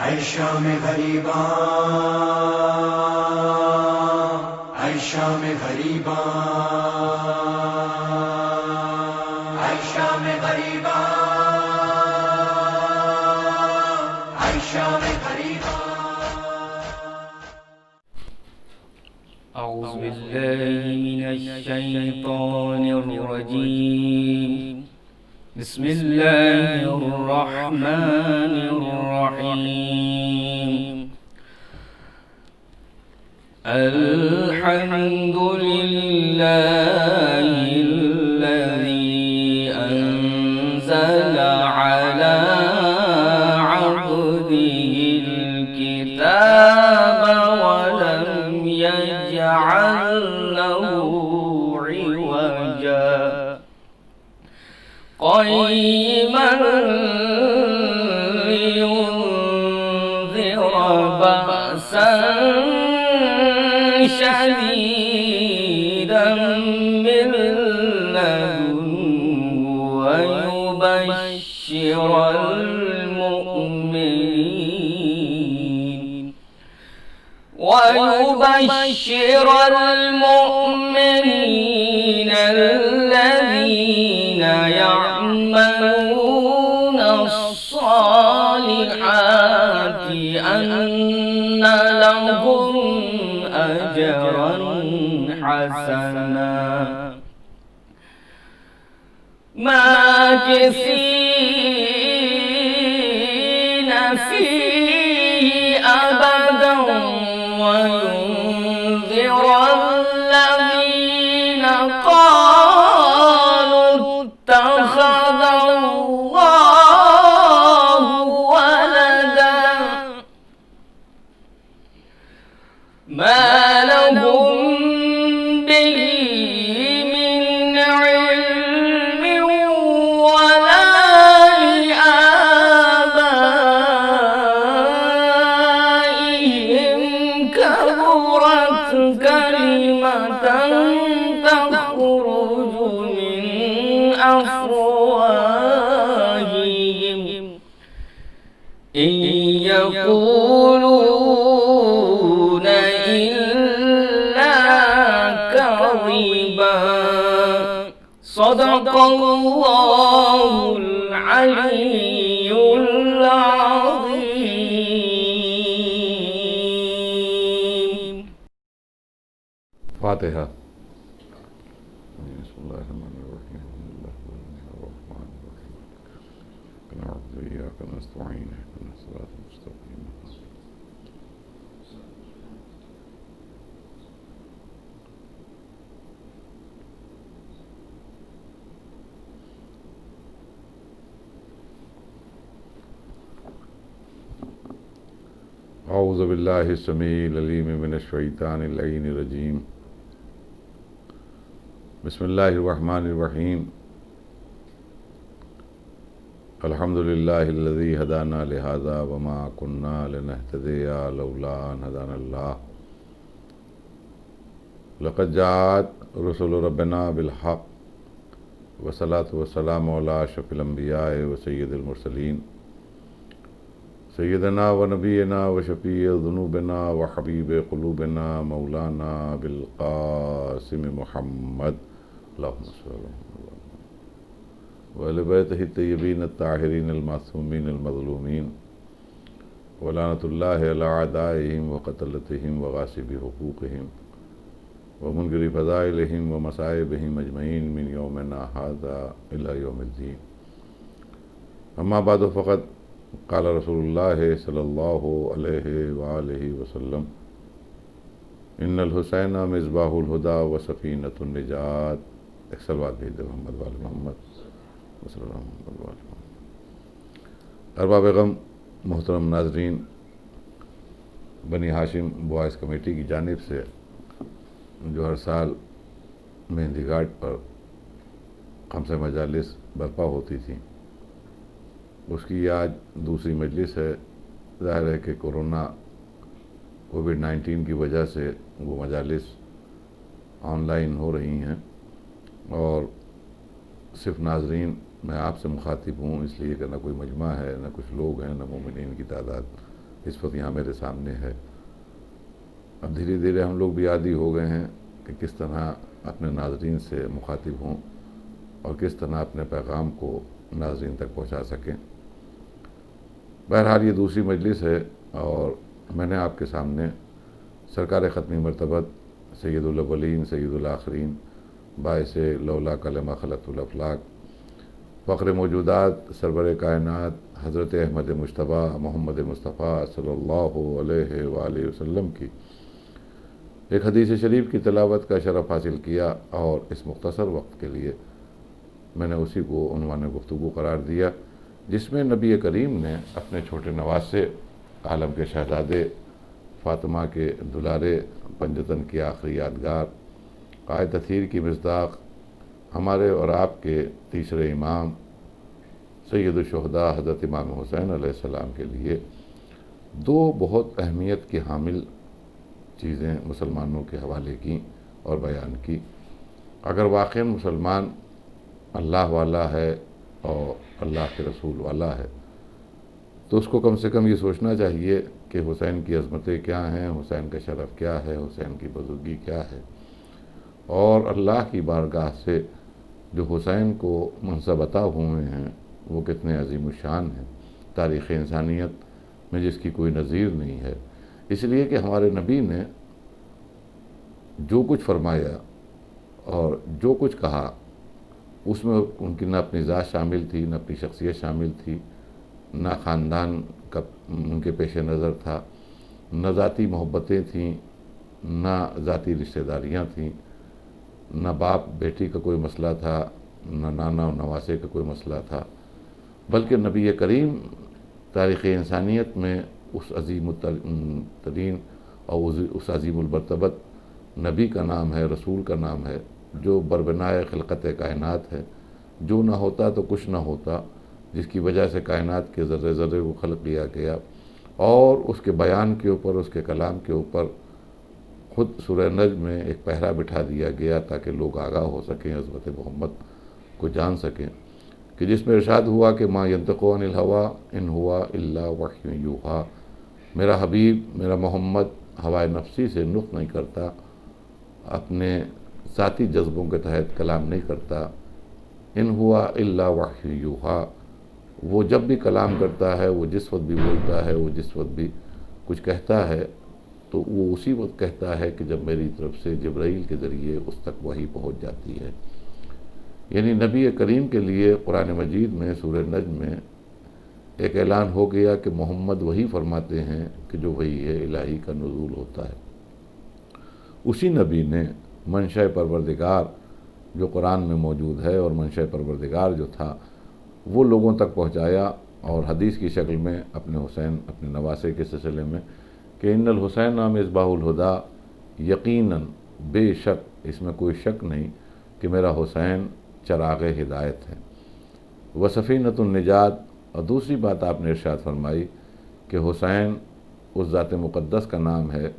عائشہ میں غریباں، عائشہ میں غریباں، عائشہ میں غریباں، عائشہ میں غریباں۔ اعوذ باللہ من الشیطان الرجیم، بسم اللہ الرحمن الرحیم۔ الحمد للہ الذی انزل علی عبده الکتاب ولم یجعل له عوجا قیما لینذر بأسا شدیدا من لدنه ويبشر المؤمنين الذين يعملون الصالحات أن لهم أجرا حسنا ماكثين فيه أبدا وينذر الذين قالوا اتخذ الله ولدا ما لهم به من علم ولا لآبائهم كبرت كلمة تخرج من أفواههم إن يقولون إلا كذبا صدق الله العلي العظيم۔ فاتحہ۔ بسم اللہ الرحمن الرحیم، الرحمن الرحیم، نعبد وإياك نستعين، اهدنا الصراط المستقيم۔ اعوذ باللہ السمیع العلیم من الشیطان اللعین الرجیم، بسم اللہ الرحمن الرحیم۔ الحمد للہ الذی ہدانا لہذا وما كنا لنہتدی لولا ان ہدانا اللہ، لقد جاءت رسل ربنا بالحق والصلاة والسلام علی اشرف الانبیاء وسید المرسلین، سیدنا و نبینا و شفیع ذنوبنا و حبیب قلوبنا مولانا بالقاسم محمد، اللہم صلی اللہ علیہ وسلم وآل بیتہ الطیبین الطاہرین المعصومین المظلومین، ولعنۃ اللہ علی اعدائہم وقتلتہم وغاصب حقوقہم ومنکر فضائلہم ومصائبہم اجمعین من یومنا ھذا الی یوم الدین۔ اما بعد فقط قال رسول اللہ صلی اللہ علیہ وآلہ وسلم، ان الحسین مصباح الہدی و سفینۃ النجات۔ ایک صلوات بھیج دے محمد وآل محمد صلی اللہ علیہ وسلم۔ ارباب غم، محترم ناظرین، بنی ہاشم بوائز کمیٹی کی جانب سے جو ہر سال مہندی گھاٹ پر خمس مجالس برپا ہوتی تھیں، اس کی آج دوسری مجلس ہے۔ ظاہر ہے کہ کورونا کووڈ-19 کی وجہ سے وہ مجالس آن لائن ہو رہی ہیں، اور صرف ناظرین میں آپ سے مخاطب ہوں، اس لیے کہ نہ کوئی مجمع ہے، نہ کچھ لوگ ہیں، نہ مومنین کی تعداد اس وقت یہاں میرے سامنے ہے۔ اب دھیرے دھیرے ہم لوگ بھی عادی ہو گئے ہیں کہ کس طرح اپنے ناظرین سے مخاطب ہوں اور کس طرح اپنے پیغام کو ناظرین تک پہنچا سکیں۔ بہرحال یہ دوسری مجلس ہے اور میں نے آپ کے سامنے سرکار ختمی مرتبت سید الاولین سید الآخرین باعث لولا کلمہ خلقت الافلاق فخر موجودات سرور کائنات حضرت احمد مجتبیٰ محمد مصطفیٰ صلی اللہ علیہ وآلہ وسلم کی ایک حدیث شریف کی تلاوت کا شرف حاصل کیا، اور اس مختصر وقت کے لیے میں نے اسی کو عنوان گفتگو قرار دیا، جس میں نبی کریم نے اپنے چھوٹے نواسے عالم کے شہزادے فاطمہ کے دلارے پنجتن کی آخری یادگار قائد تطہیر کی مصداق ہمارے اور آپ کے تیسرے امام سید الشہداء حضرت امام حسین علیہ السلام کے لیے دو بہت اہمیت کی حامل چیزیں مسلمانوں کے حوالے کی اور بیان کی۔ اگر واقعاً مسلمان اللہ والا ہے اور اللہ کے رسول والا ہے تو اس کو کم سے کم یہ سوچنا چاہیے کہ حسین کی عظمتیں کیا ہیں، حسین کا شرف کیا ہے، حسین کی بزرگی کیا ہے، اور اللہ کی بارگاہ سے جو حسین کو منصب عطا ہوئے ہیں وہ کتنے عظیم الشان ہیں، تاریخ انسانیت میں جس کی کوئی نظیر نہیں ہے۔ اس لیے کہ ہمارے نبی نے جو کچھ فرمایا اور جو کچھ کہا اس میں ان کی نہ اپنی ذات شامل تھی، نہ اپنی شخصیت شامل تھی، نہ خاندان کا ان کے پیش نظر تھا، نہ ذاتی محبتیں تھیں، نہ ذاتی رشتہ داریاں تھیں، نہ باپ بیٹی کا کوئی مسئلہ تھا، نہ نانا و نواسے کا کوئی مسئلہ تھا، بلکہ نبی کریم تاریخ انسانیت میں اس عظیم الترین اور اس عظیم المرتبت نبی کا نام ہے، رسول کا نام ہے، جو بربنائے خلقت کائنات ہے، جو نہ ہوتا تو کچھ نہ ہوتا، جس کی وجہ سے کائنات کے ذرے ذرے کو خلق کیا گیا، اور اس کے بیان کے اوپر، اس کے کلام کے اوپر خود سورہ نجم میں ایک پہرا بٹھا دیا گیا تاکہ لوگ آگاہ ہو سکیں، عظمت محمد کو جان سکیں، کہ جس میں ارشاد ہوا کہ ما ینطق عن الہویٰ ان ہوا الا وحی یوحیٰ، میرا حبیب میرا محمد ہوائے نفسی سے نطق نہیں کرتا، اپنے ذاتی جذبوں کے تحت کلام نہیں کرتا، ان ہوا الا وحی یوحیٰ، وہ جب بھی کلام کرتا ہے، وہ جس وقت بھی بولتا ہے، وہ جس وقت بھی کچھ کہتا ہے تو وہ اسی وقت کہتا ہے کہ جب میری طرف سے جبرائیل کے ذریعے اس تک وحی پہنچ جاتی ہے۔ یعنی نبی کریم کے لیے قرآن مجید میں سورہ نجم میں ایک اعلان ہو گیا کہ محمد وہی فرماتے ہیں کہ جو وحی ہے الہی کا نزول ہوتا ہے۔ اسی نبی نے منشأ پروردگار جو قرآن میں موجود ہے اور منشأ پروردگار جو تھا وہ لوگوں تک پہنچایا، اور حدیث کی شکل میں اپنے حسین اپنے نواسے کے سلسلے میں کہ ان الحسین مصباح الہدی، یقیناً بے شک اس میں کوئی شک نہیں کہ میرا حسین چراغ ہدایت ہے، وسفینۃ النجات، اور دوسری بات آپ نے ارشاد فرمائی کہ حسین اس ذات مقدس کا نام ہے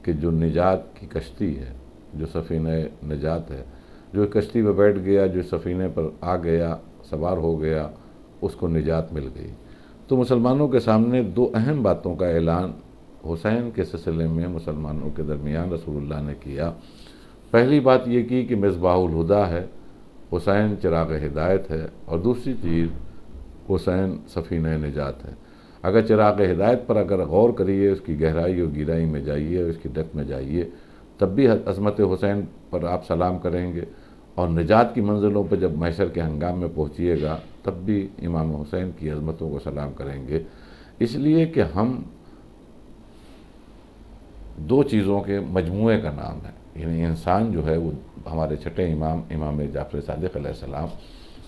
کہ جو نجات کی کشتی ہے، جو سفینہ نجات ہے، جو کشتی پہ بیٹھ گیا، جو سفینے پر آ گیا، سوار ہو گیا، اس کو نجات مل گئی۔ تو مسلمانوں کے سامنے دو اہم باتوں کا اعلان حسین کے سلسلے میں مسلمانوں کے درمیان رسول اللہ نے کیا۔ پہلی بات یہ کی کہ مصباح الہدی ہے، حسین چراغ ہدایت ہے، اور دوسری چیز حسین سفینہ نجات ہے۔ اگر چراغ ہدایت پر اگر غور کریے، اس کی گہرائی اور گہرائی میں جائیے، اس کی ڈیپتھ میں جائیے، تب بھی عظمت حسین پر آپ سلام کریں گے، اور نجات کی منزلوں پہ جب محشر کے ہنگام میں پہنچیے گا تب بھی امام حسین کی عظمتوں کو سلام کریں گے۔ اس لیے کہ ہم دو چیزوں کے مجموعے کا نام ہے، یعنی انسان جو ہے وہ ہمارے چھٹے امام جعفر صادق علیہ السلام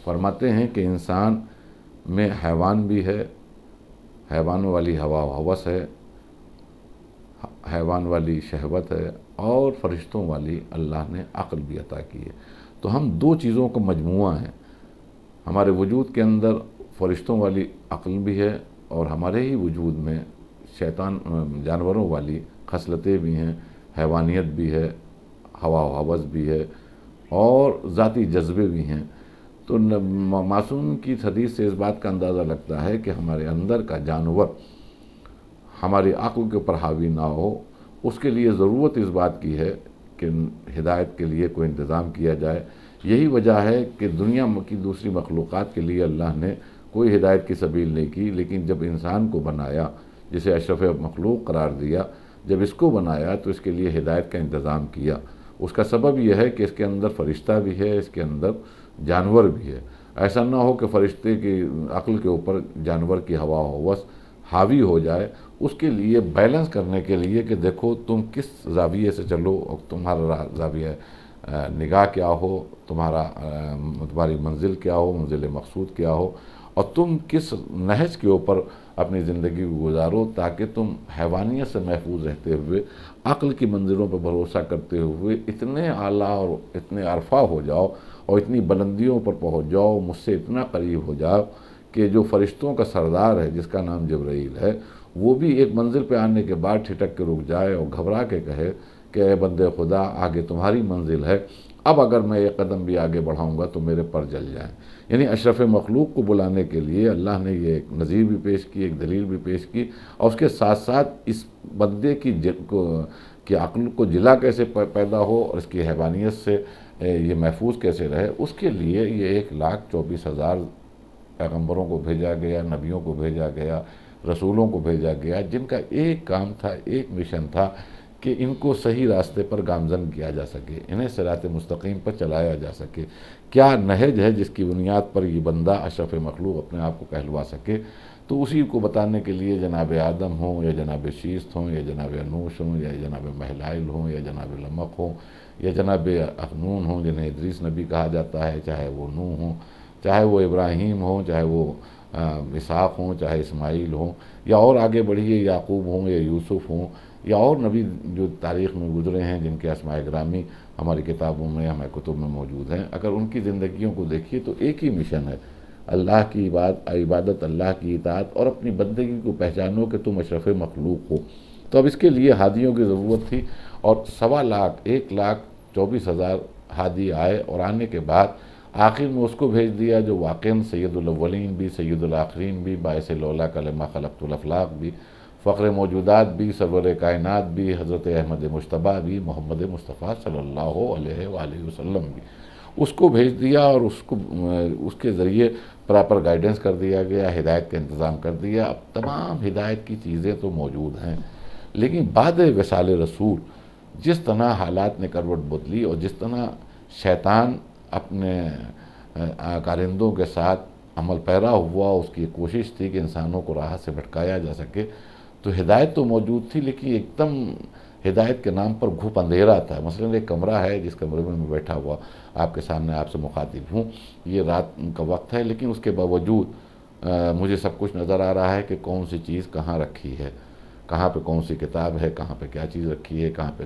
فرماتے ہیں کہ انسان میں حیوان بھی ہے، حیوانوں والی ہوا و ہوس ہے، حیوان والی شہوت ہے، اور فرشتوں والی اللہ نے عقل بھی عطا کی ہے۔ تو ہم دو چیزوں کا مجموعہ ہیں، ہمارے وجود کے اندر فرشتوں والی عقل بھی ہے، اور ہمارے ہی وجود میں جانوروں والی خصلتیں بھی ہیں، حیوانیت بھی ہے، ہوا و ہوس بھی ہے، اور ذاتی جذبے بھی ہیں۔ تو معصوم کی حدیث سے اس بات کا اندازہ لگتا ہے کہ ہمارے اندر کا جانور ہماری عقل کے اوپر حاوی نہ ہو، اس کے لیے ضرورت اس بات کی ہے کہ ہدایت کے لیے کوئی انتظام کیا جائے۔ یہی وجہ ہے کہ دنیا کی دوسری مخلوقات کے لیے اللہ نے کوئی ہدایت کی سبیل نہیں کی، لیکن جب انسان کو بنایا، جسے اشرف مخلوق قرار دیا، جب اس کو بنایا تو اس کے لیے ہدایت کا انتظام کیا۔ اس کا سبب یہ ہے کہ اس کے اندر فرشتہ بھی ہے، اس کے اندر جانور بھی ہے۔ ایسا نہ ہو کہ فرشتے کی عقل کے اوپر جانور کی ہوا و ہوس حاوی ہو جائے۔ اس کے لیے بیلنس کرنے کے لیے کہ دیکھو تم کس زاویے سے چلو، اور تمہارا زاویہ نگاہ کیا ہو، تمہاری منزل کیا ہو، منزل مقصود کیا ہو، اور تم کس نہج کے اوپر اپنی زندگی کو گزارو، تاکہ تم حیوانیت سے محفوظ رہتے ہوئے عقل کی منزلوں پر بھروسہ کرتے ہوئے اتنے اعلیٰ اور اتنے عرفہ ہو جاؤ اور اتنی بلندیوں پر پہنچ جاؤ، مجھ سے اتنا قریب ہو جاؤ کہ جو فرشتوں کا سردار ہے جس کا نام جبرائیل ہے، وہ بھی ایک منزل پہ آنے کے بعد ٹھٹک کے رک جائے اور گھبرا کے کہے کہ اے بندے خدا، آگے تمہاری منزل ہے، اب اگر میں ایک قدم بھی آگے بڑھاؤں گا تو میرے پر جل جائیں۔ یعنی اشرف مخلوق کو بلانے کے لیے اللہ نے یہ ایک نظیر بھی پیش کی، ایک دلیل بھی پیش کی، اور اس کے ساتھ ساتھ اس بندے کی عقل کو جلا کیسے پیدا ہو اور اس کی حیوانیت سے یہ محفوظ کیسے رہے، اس کے لیے یہ 1,24,000 پیغمبروں کو بھیجا گیا، نبیوں کو بھیجا گیا، رسولوں کو بھیجا گیا، جن کا ایک کام تھا، ایک مشن تھا کہ ان کو صحیح راستے پر گامزن کیا جا سکے، انہیں صراط مستقیم پر چلایا جا سکے۔ کیا نہج ہے جس کی بنیاد پر یہ بندہ اشرف مخلوق اپنے آپ کو کہلوا سکے، تو اسی کو بتانے کے لیے جناب آدم ہوں یا جناب شیست ہوں یا جناب انوش ہوں یا جناب مہلائل ہوں یا جناب لمق ہوں یا جناب اخنون ہوں جنہیں ادریس نبی کہا جاتا ہے، چاہے وہ نوح ہوں، چاہے وہ ابراہیم ہوں، چاہے وہ اسحاق ہوں، چاہے اسماعیل ہوں، یا اور آگے بڑھیے یعقوب ہوں یا یوسف ہوں، یا اور نبی جو تاریخ میں گزرے ہیں جن کے اسماء گرامی ہماری کتابوں میں، ہمارے کتب میں موجود ہیں، اگر ان کی زندگیوں کو دیکھیے تو ایک ہی مشن ہے، اللہ کی عبادت، اللہ کی اطاعت، اور اپنی بندگی کو پہچانو کہ تم اشرف مخلوق ہو۔ تو اب اس کے لیے ہادیوں کی ضرورت تھی، اور 1,24,000 ہادی آئے، اور آنے کے بعد آخر میں اس کو بھیج دیا جو واقعاً سید الاولین بھی، سید الآخرین بھی، باعث لولا کلمہ خلقت الافلاق بھی، فخر موجودات بھی، سرور کائنات بھی، حضرت احمد مجتبیٰ بھی، محمد مصطفیٰ صلی اللہ علیہ وآلہ وسلم بھی، اس کو بھیج دیا، اور اس کے ذریعے پراپر گائیڈنس کر دیا گیا، ہدایت کا انتظام کر دیا۔ اب تمام ہدایت کی چیزیں تو موجود ہیں، لیکن بعد وصال رسول جس طرح حالات نے کروٹ بدلی، اور جس طرح شیطان اپنے کارندوں کے ساتھ عمل پیرا ہوا، اس کی کوشش تھی کہ انسانوں کو راہ سے بھٹکایا جا سکے، تو ہدایت تو موجود تھی، لیکن ایک دم ہدایت کے نام پر گھپ اندھیرا تھا۔ مثلا ایک کمرہ ہے جس کمرے میں میں بیٹھا ہوا آپ کے سامنے آپ سے مخاطب ہوں، یہ رات کا وقت ہے، لیکن اس کے باوجود مجھے سب کچھ نظر آ رہا ہے کہ کون سی چیز کہاں رکھی ہے، کہاں پہ کون سی کتاب ہے، کہاں پہ کیا چیز رکھی ہے، کہاں پہ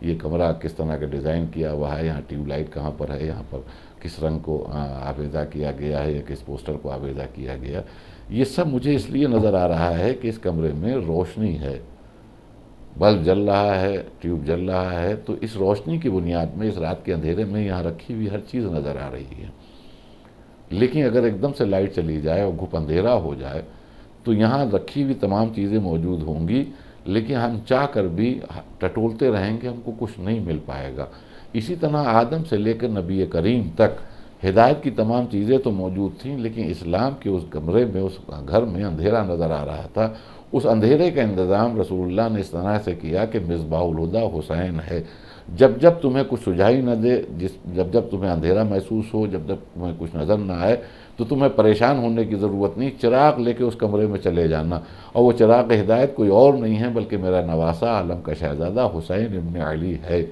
یہ کمرہ کس طرح کا ڈیزائن کیا ہوا ہے، یہاں ٹیوب لائٹ کہاں پر ہے، یہاں پر کس رنگ کو آویزہ کیا گیا ہے یا کس پوسٹر کو آویزہ کیا گیا۔ یہ سب مجھے اس لیے نظر آ رہا ہے کہ اس کمرے میں روشنی ہے، بلب جل رہا ہے، ٹیوب جل رہا ہے، تو اس روشنی کی بنیاد میں اس رات کے اندھیرے میں یہاں رکھی ہوئی ہر چیز نظر آ رہی ہے۔ لیکن اگر ایک دم سے لائٹ چلی جائے اور گھپ اندھیرا ہو جائے تو یہاں رکھی ہوئی تمام چیزیں موجود ہوں گی، لیکن ہم چاہ کر بھی ٹٹولتے رہیں گے، ہم کو کچھ نہیں مل پائے گا۔ اسی طرح آدم سے لے کر نبی کریم تک ہدایت کی تمام چیزیں تو موجود تھیں، لیکن اسلام کے اس کمرے میں، اس گھر میں اندھیرا نظر آ رہا تھا۔ اس اندھیرے کا انتظام رسول اللہ نے اس طرح سے کیا کہ مصباح الہدیٰ حسین ہے۔ جب جب تمہیں کچھ سجھائی نہ دے، جب جب تمہیں اندھیرا محسوس ہو، جب جب تمہیں کچھ نظر نہ آئے، تو تمہیں پریشان ہونے کی ضرورت نہیں، چراغ لے کے اس کمرے میں چلے جانا، اور وہ چراغ ہدایت کوئی اور نہیں ہے بلکہ میرا نواسہ عالم کا شہزادہ حسین ابن علی ہے۔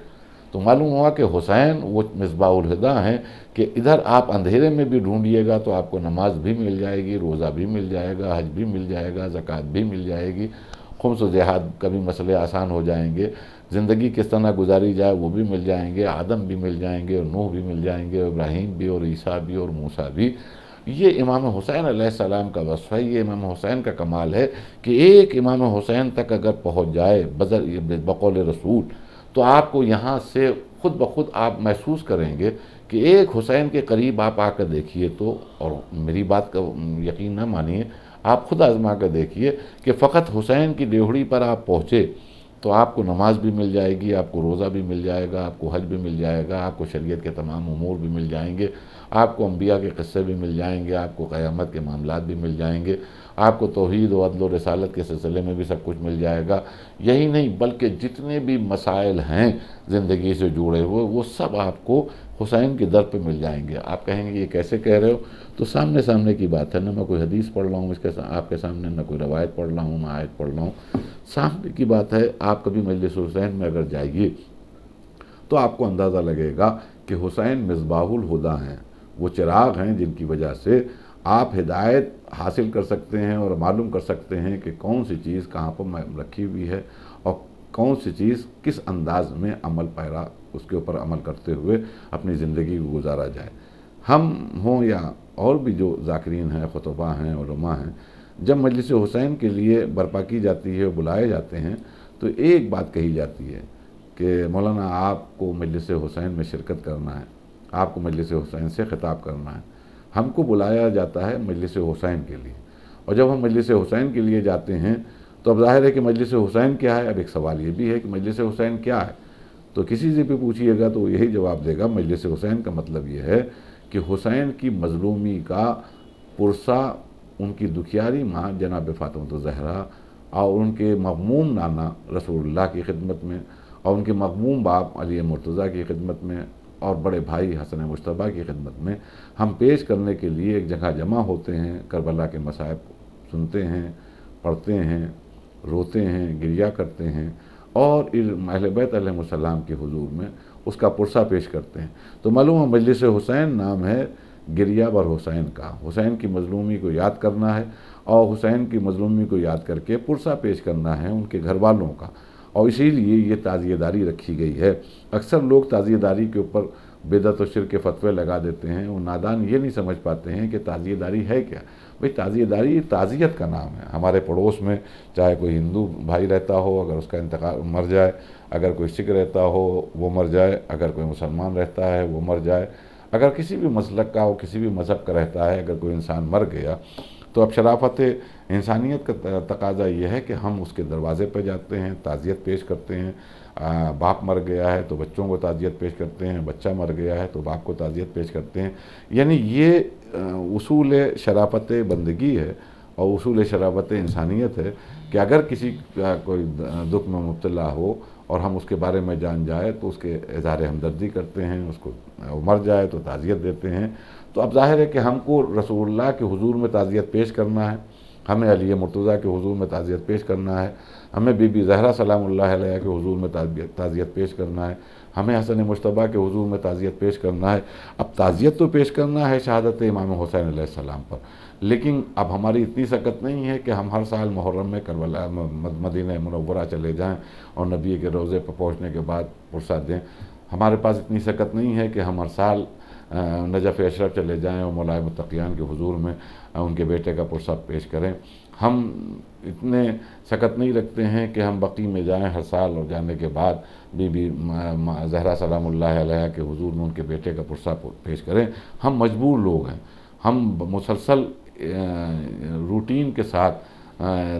تو معلوم ہوا کہ حسین وہ مصباح الہدیٰ ہیں کہ ادھر آپ اندھیرے میں بھی ڈھونڈیے گا تو آپ کو نماز بھی مل جائے گی، روزہ بھی مل جائے گا، حج بھی مل جائے گا، زکوٰۃ بھی مل جائے گی، خمس و جہاد کا بھی مسئلے آسان ہو جائیں گے، زندگی کس طرح گزاری جائے وہ بھی مل جائیں گے، آدم بھی مل جائیں گے، اور نوح بھی مل جائیں گے، ابراہیم بھی، اور عیسیٰ بھی، اور موسیٰ بھی۔ یہ امام حسین علیہ السلام کا وصف ہے، یہ امام حسین کا کمال ہے کہ ایک امام حسین تک اگر پہنچ جائے بقول رسول، تو آپ کو یہاں سے خود بخود آپ محسوس کریں گے کہ ایک حسین کے قریب آپ آ کر دیکھیے تو، اور میری بات کا یقین نہ مانیے، آپ خود آزما کر دیکھیے کہ فقط حسین کی ڈیوڑی پر آپ پہنچے تو آپ کو نماز بھی مل جائے گی، آپ کو روزہ بھی مل جائے گا، آپ کو حج بھی مل جائے گا، آپ کو شریعت کے تمام امور بھی مل جائیں گے، آپ کو انبیاء کے قصے بھی مل جائیں گے، آپ کو قیامت کے معاملات بھی مل جائیں گے، آپ کو توحید و عدل و رسالت کے سلسلے میں بھی سب کچھ مل جائے گا۔ یہی نہیں بلکہ جتنے بھی مسائل ہیں زندگی سے جڑے ہوئے وہ سب آپ کو حسین کے در پہ مل جائیں گے۔ آپ کہیں گے یہ کیسے کہہ رہے ہو؟ تو سامنے سامنے کی بات ہے، نہ میں کوئی حدیث پڑھ رہا ہوں آپ کے سامنے، نہ کوئی روایت پڑھ رہا ہوں، نہ آیت پڑھ رہا ہوں، سامنے کی بات ہے۔ آپ کبھی مجلس حسین میں اگر جائیے تو آپ کو اندازہ لگے گا کہ حسین مصباح الہدیٰ ہیں، وہ چراغ ہیں جن کی وجہ سے آپ ہدایت حاصل کر سکتے ہیں اور معلوم کر سکتے ہیں کہ کون سی چیز کہاں پر رکھی ہوئی ہے اور کون سی چیز کس انداز میں عمل پیرا اس کے اوپر عمل کرتے ہوئے اپنی زندگی کو گزارا جائے۔ ہم ہوں یا اور بھی جو ذاکرین ہیں، خطباء ہیں، علماء ہیں، جب مجلس حسین کے لیے برپا کی جاتی ہے، بلائے جاتے ہیں، تو ایک بات کہی جاتی ہے کہ مولانا آپ کو مجلس حسین میں شرکت کرنا ہے، آپ کو مجلس حسین سے خطاب کرنا ہے۔ ہم کو بلایا جاتا ہے مجلس حسین کے لیے، اور جب ہم مجلس حسین کے لیے جاتے ہیں تو اب ظاہر ہے کہ مجلس حسین کیا ہے۔ اب ایک سوال یہ بھی ہے کہ مجلس حسین کیا ہے، تو کسی سے بھی پوچھیے گا تو وہ یہی جواب دے گا، مجلس حسین کا مطلب یہ ہے کہ حسین کی مظلومی کا پرسہ ان کی دکھیاری ماں جناب فاطمہ الزہرا اور ان کے مغموم نانا رسول اللہ کی خدمت میں اور ان کے مغموم باپ علی مرتضیٰ کی خدمت میں اور بڑے بھائی حسن مجتبیٰ کی خدمت میں ہم پیش کرنے کے لیے ایک جگہ جمع ہوتے ہیں، کربلا کے مصائب سنتے ہیں، پڑھتے ہیں، روتے ہیں، گریہ کرتے ہیں اور اہل بیت علیہ السلام کے حضور میں اس کا پرسہ پیش کرتے ہیں۔ تو معلوم ہے مجلس حسین نام ہے گریہ بر حسین کا، حسین کی مظلومی کو یاد کرنا ہے اور حسین کی مظلومی کو یاد کر کے پرسہ پیش کرنا ہے ان کے گھر والوں کا، اور اسی لیے یہ تعزیہ داری رکھی گئی ہے۔ اکثر لوگ تعزیہ داری کے اوپر بدعت و شرک کے فتوے لگا دیتے ہیں، وہ نادان یہ نہیں سمجھ پاتے ہیں کہ تعزیہ داری ہے کیا۔ بھئی تعزیہ داری تعزیت کا نام ہے۔ ہمارے پڑوس میں چاہے کوئی ہندو بھائی رہتا ہو، اگر اس کا انتقال مر جائے، اگر کوئی سکھ رہتا ہو وہ مر جائے، اگر کوئی مسلمان رہتا ہے وہ مر جائے، اگر کسی بھی مسلک کا ہو، کسی بھی مذہب کا رہتا ہے، اگر کوئی انسان مر گیا تو اب شرافت انسانیت کا تقاضا یہ ہے کہ ہم اس کے دروازے پہ جاتے ہیں، تعزیت پیش کرتے ہیں۔ باپ مر گیا ہے تو بچوں کو تعزیت پیش کرتے ہیں، بچہ مر گیا ہے تو باپ کو تعزیت پیش کرتے ہیں۔ یعنی یہ اصول شرافت بندگی ہے اور اصول شرافت انسانیت ہے کہ اگر کسی کا کوئی دکھ میں مبتلا ہو اور ہم اس کے بارے میں جان جائے تو اس کے اظہار ہمدردی کرتے ہیں، اس کو مر جائے تو تعزیت دیتے ہیں۔ تو اب ظاہر ہے کہ ہم کو رسول اللہ کے حضور میں تعزیت پیش کرنا ہے، ہمیں علی مرتضیٰ کے حضور میں تعزیت پیش کرنا ہے، ہمیں بی بی زہرا سلام اللہ علیہ کے حضور میں تعزیت پیش کرنا ہے، ہمیں حسن مجتبیٰ کے حضور میں تعزیت پیش کرنا ہے۔ اب تعزیت تو پیش کرنا ہے شہادت امام حسین علیہ السلام پر، لیکن اب ہماری اتنی سکت نہیں ہے کہ ہم ہر سال محرم میں کربلا مدینہ منورہ چلے جائیں اور نبی کے روضے پر پہنچنے کے بعد پرسہ دیں۔ ہمارے پاس اتنی سکت نہیں ہے کہ ہم ہر سال نجف اشرف چلے جائیں اور مولا متقیان کے حضور میں ان کے بیٹے کا پرسہ پیش کریں۔ ہم اتنے سکت نہیں رکھتے ہیں کہ ہم بقیع میں جائیں ہر سال اور جانے کے بعد بی بی زہرا سلام اللہ علیہ کے حضور میں ان کے بیٹے کا پرسہ پیش کریں۔ ہم مجبور لوگ ہیں، ہم مسلسل روٹین کے ساتھ